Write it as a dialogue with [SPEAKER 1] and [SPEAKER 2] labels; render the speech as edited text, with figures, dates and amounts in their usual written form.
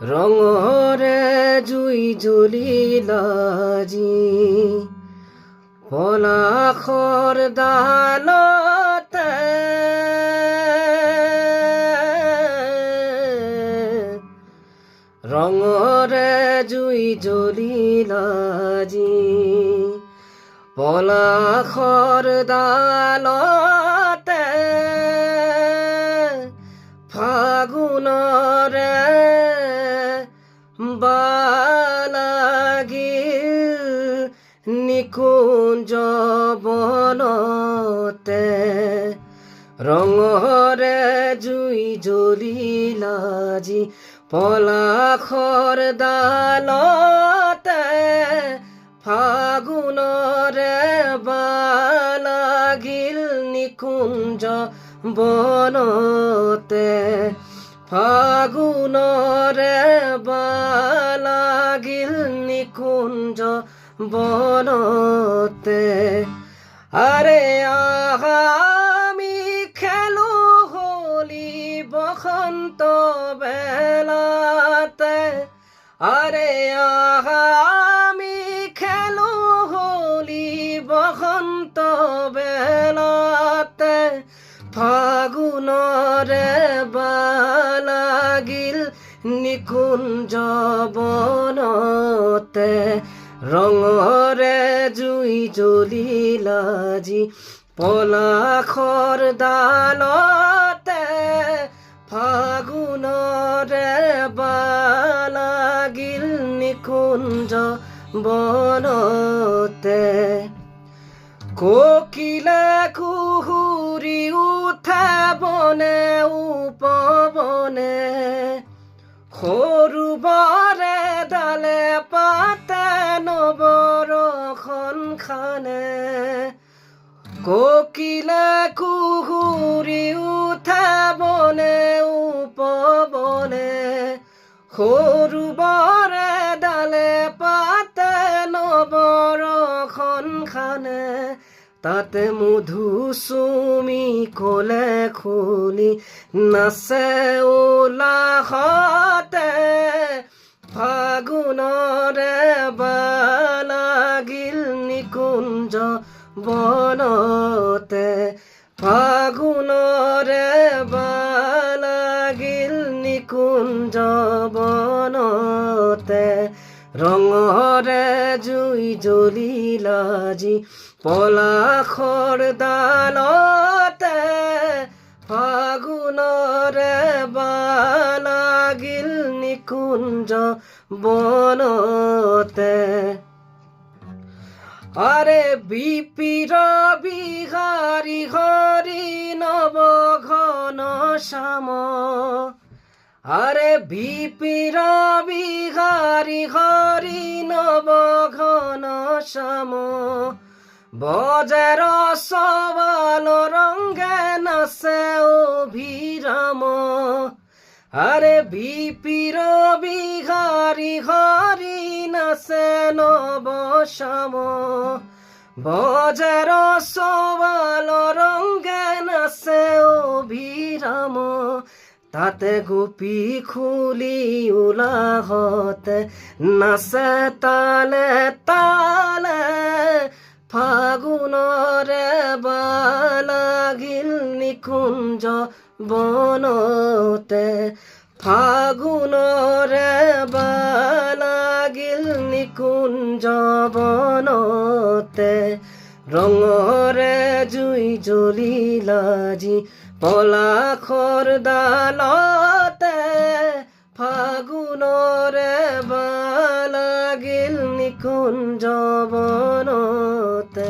[SPEAKER 1] ৰঙৰে জুই জ্বলিল আজি পলাশৰ ডালতে ৰঙৰে জুই জ্বলিল আজি পলাশৰ ডালতে ফাগুণৰে বালাগিল নিকুঞ্জ বনতে ৰঙৰে জুই জ্বলিল আজি পলাশৰ ডালতে ফাগুণৰে বালাগিল নিকুঞ্জ বনতে ফাগুণৰে বালাগিল নিকুঞ্জ বনতে আৰে আহা আমি খেলো হোলী বসন্ত বেলাতে আৰে আহা আমি খেলো হোলী বসন্ত বেলাতে ফাগুণৰে বালাগিল নিকুঞ্জ বনতে ৰঙৰে জুই জ্বলিল আজি পলাশৰ ডালতে ফাগুণৰে বালাগিল নিকুঞ্জ বনতে কোকিলে কুহুৰি উঠে বনে উপবনে সৰু বৰে ডালে পাতে নবৰখন খানে কোকিলে কুহুৰি উঠে বনে উপবনে সৰু বৰে ডালে পাতে নবৰখন খানে তাতে মধু চুমি কলে খুলি নাচে উলাহতে ফাগুণৰে বালাগিল নিকুঞ্জ বনতে ফাগুণৰে বালাগিল নিকুঞ্জ বনতে ৰঙৰে জুই জ্বলিল আজি পলাশৰ ডালতে ফাগুণৰে বালাগিল নিকুঞ্জ বনতে আৰে বিপিৰ বিহাৰী হৰি নৱ ঘন শ্যাম আৰে বিপিৰ বিহাৰী হৰি নৱ ঘন শ্যাম বজাৰ সবাল ৰংগে নাচে অভিৰাম আৰে বিপিৰ বিহাৰী হৰি নাচে নৱ শ্যাম বজাৰ সবাল ৰংগে নাচে অভিৰাম তাতে গোপী খুলি উলাহতে নাচে তালে তালে ফাগুণৰে বালাগিল নিকুঞ্জ বনতে ফাগুণৰে বালাগিল নিকুঞ্জ বনতে ৰঙৰে জুই জ্বলিল আজি পলাশৰ ডালতে ফাগুণৰে বালাগিল নিকুঞ্জ বনতে